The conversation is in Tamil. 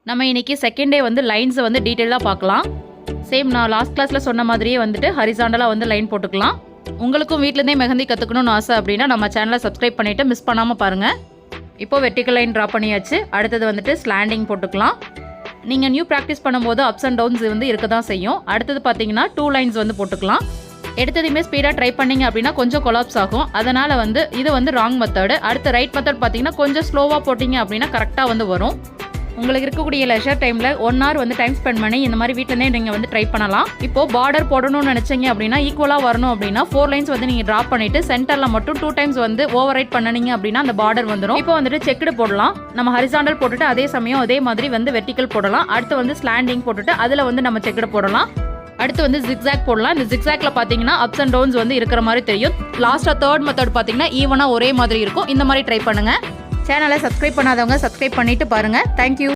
நம்ம இன்னைக்கு செகண்ட் டே வந்து லைன்ஸை வந்து டீட்டெயிலாக பார்க்கலாம். சேம் நான் லாஸ்ட் கிளாஸில் சொன்ன மாதிரியே வந்துட்டு ஹரிசாண்டலாக வந்து லைன் போட்டுக்கலாம். உங்களுக்கும் வீட்டிலேருந்தே மெஹந்தி கற்றுக்கணும்னு ஆசை அப்படின்னா நம்ம சேனலை சப்ஸ்கிரைப் பண்ணிவிட்டு மிஸ் பண்ணாமல் பாருங்கள். இப்போது வெர்டிக்கல் லைன் ட்ரா பண்ணியாச்சு. அடுத்தது வந்துட்டு ஸ்லாண்டிங் போட்டுக்கலாம். நீங்கள் நியூ ப்ராக்டிஸ் பண்ணும்போது அப்ஸ் அண்ட் டவுன்ஸ் வந்து இருக்க தான் செய்யும். அடுத்தது பார்த்தீங்கன்னா 2 லைன்ஸ் வந்து போட்டுக்கலாம். எடுத்ததுமே ஸ்பீடாக ட்ரை பண்ணிங்க அப்படின்னா கொஞ்சம் கொலாப்ஸ் ஆகும். அதனால் வந்து இது வந்து ராங் மெத்தடு. அடுத்த ரைட் மெத்தட் பார்த்தீங்கன்னா கொஞ்சம் ஸ்லோவாக போட்டிங்க அப்படின்னா கரெக்டாக வந்து வரும். உங்களுக்கு இருக்கக்கூடிய லெஷர் டைமில் 1 hour வந்து டைம் ஸ்பெண்ட் பண்ணி இந்த மாதிரி வீட்டிலேருந்தே நீங்கள் வந்து ட்ரை பண்ணலாம். இப்போது பார்டர் போடணும்னு நினச்சிங்க அப்படின்னா ஈக்குவலாக வரணும் அப்படின்னா 4 லைன்ஸ் வந்து நீங்கள் ட்ரா பண்ணிவிட்டு சென்டரில் மட்டும் 2 times வந்து ஓவர் ரைட் பண்ணினீங்க அப்படின்னா அந்த பார்டர் வந்துடும். இப்போ வந்துட்டு செக்குடு போடலாம். நம்ம ஹரிசாண்டல் போட்டுட்டு அதே சமயம் அதே மாதிரி வந்து வெர்டிக்கல் போடலாம். அடுத்து வந்து ஸ்லாண்டிங் போட்டுட்டு அதில் வந்து நம்ம செக்குடு போடலாம். அடுத்து வந்து ஜிக்ஸாக் போடலாம். இந்த ஜிக்ஸாக்ல பார்த்தீங்கன்னா அப்ஸ் அண்ட் டவுன்ஸ் வந்து இருக்கிற மாதிரி தெரியும். லாஸ்ட்டாக தேர்ட் மெத்தட் பார்த்தீங்கன்னா ஈவனாக ஒரே மாதிரி இருக்கும். இந்த மாதிரி ட்ரை பண்ணுங்கள். சேனலை சப்ஸ்கிரைப் பண்ணாதவங்க சப்ஸ்கிரைப் பண்ணிட்டு பாருங்கள். தேங்க்யூ.